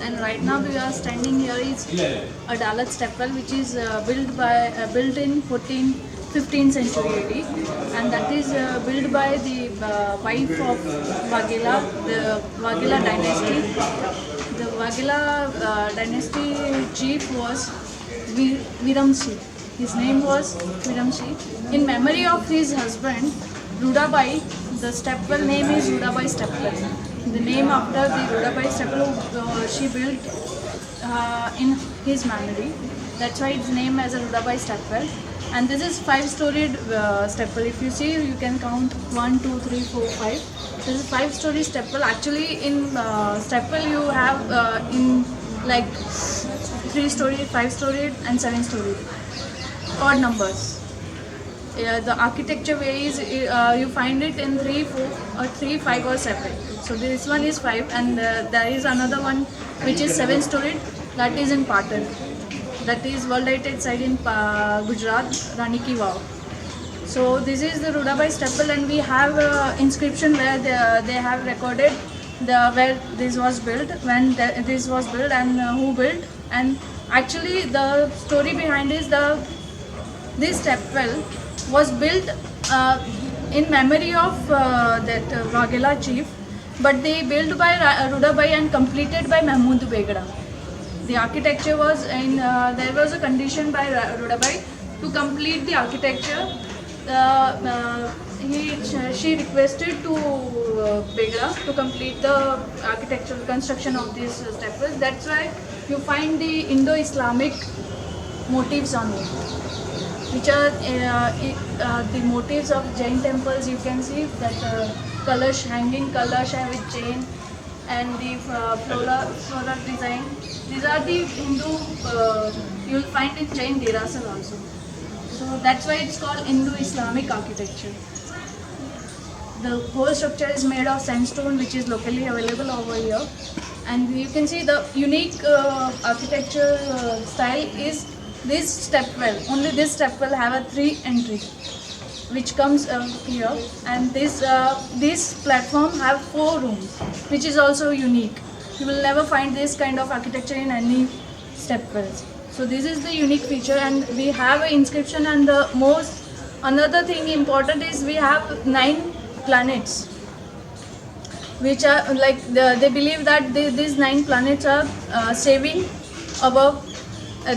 and right now we are standing here is Adalat Stepwell, which is built in 15th century AD, and that is built by the wife of Waghela, the Waghela dynasty. The Waghela dynasty chief was Viramshi. His name was Viramshi. In memory of his husband, Rudabai, the Stepwell name is Rudabai Stepwell. The name after the Rudabai Stepwell she built in his memory. That's why it's named as a Rudabai Stepwell. And this is 5-storied stepwell. If you see, you can count 1, 2, 3, 4, 5. This is 5-story stepwell. Actually, in stepwell you have in like 3-story, 5-story, and 7-story. Odd numbers. The architecture varies. You find it in 3, 4, or 3, 5, or 7. So this one is 5, and there is another one which is 7-storied. That is in Patan. That is World Heritage Site in Gujarat, Rani Ki Vav. So this is the Rudabai Stepwell, and we have inscription where they have recorded where this was built, when this was built, and who built. And actually, the story behind is this stepwell was built in memory of that Waghela chief, but they built by Rudabai and completed by Mahmud Begda. The architecture was in, there was a condition by Rudabai to complete the architecture. She requested to Begda to complete the architectural construction of this stepwell. That's why you find the Indo-Islamic motifs on it, which are the motifs of Jain temples. You can see that Kalash, hanging Kalash with chain, and the floral design. These are the Hindu, you will find in Jain Derasal also. So that's why it's called Indo-Islamic architecture. The whole structure is made of sandstone, which is locally available over here. And you can see the unique architecture style is this stepwell. Only this stepwell have a 3 entry, which comes here. And this platform have 4 rooms, which is also unique. You will never find this kind of architecture in any stepwells. So this is the unique feature, and we have an inscription. And another thing important is we have 9 planets, which are like they believe that these 9 planets are saving above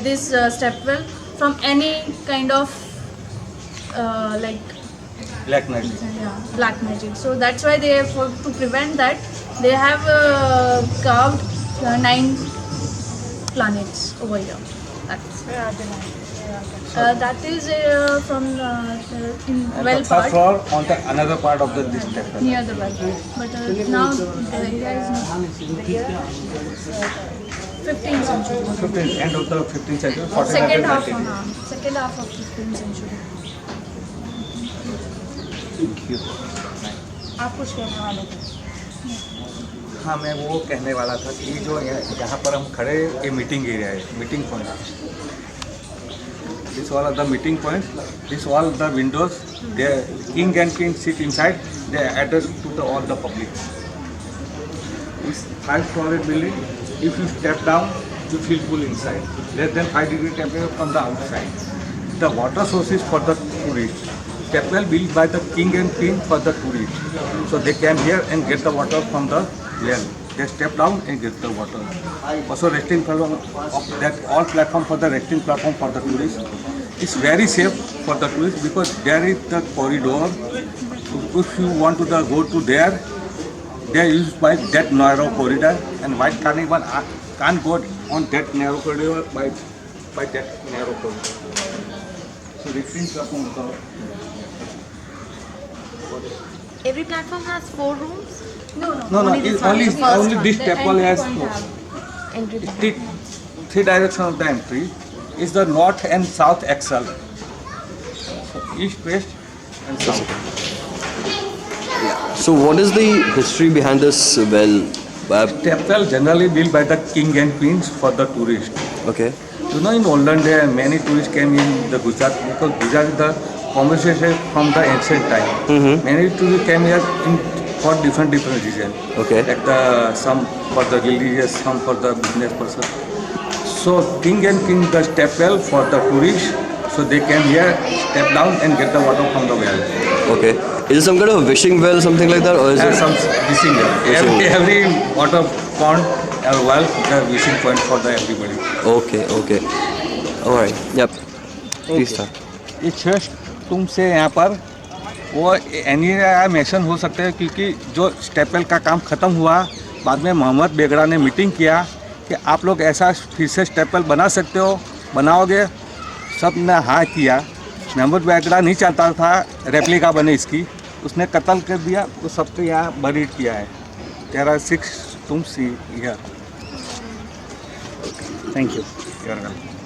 this stepwell from any kind of like black magic. Yeah, black magic. So that's why they have, to prevent that, they have carved 9 planets over here. That's that is from in And well the part first floor on the another part of this stepwell. near the well. But now the area is not 15th century. End of the 15th century, 1400 Second half, 1900. second half of 15th century. आप कुछ कहने वाले थे? हाँ, मैं वो कहने वाला था कि जो यहाँ पर हम खड़े, ये मीटिंग एरिया है, meeting point. This all are the meeting points. This all the windows. The king and queen sit inside. They are addressed to all the public. This 5-story building. If you step down, you feel cool inside. Less than 5 degree temperature from the outside. The water sources for the tourists. Stepwell built by the king and queen for the tourists. So they came here and get the water from the well. They step down and get the water. Also resting platform of that all platform for the resting platform for the tourists. It's very safe for the tourists because there is the corridor. If you want to go to there, they are used by that narrow corridor, and white carnival can't go on that narrow corridor by that narrow corridor. So resting platform. Every platform has 4 rooms. No. It's only this stepwell has Entry. three directions of the entry. Is the north and south axle. So east, west, and south. So what is the history behind this well? Stepwell generally built by the king and queens for the tourists. Okay. You know, in olden days, many tourists came in the Gujarat because Gujarat is the conversation from the ancient time. Many tourists came here for different reason. Okay. Like some for the religious, some for the business person. So king and queen the step well for the tourists, so they can here step down and get the water from the well. Okay. Is it some kind of wishing well, something like that, or is And it? some wishing well. Wishing Every water pond or well, the wishing point for the everybody. Okay. Okay. All right. Yep. Please start. ये छह तुम से यहाँ पर वो any mention हो सकते हैं, क्योंकि जो स्टेपवेल का काम ख़त्म हुआ, बाद में मोहम्मद बेगड़ा ने मीटिंग किया कि आप लोग ऐसा फिर से स्टेपवेल बना सकते हो, बनाओगे, सब ने हाँ किया। मोहम्मद बेगड़ा नहीं चाहता था रेप्लिका बने इसकी, उसने कत्ल कर दिया, तो सबको यहाँ बरीड किया है। तेरा 6 तुम see here. Thank you. You're welcome.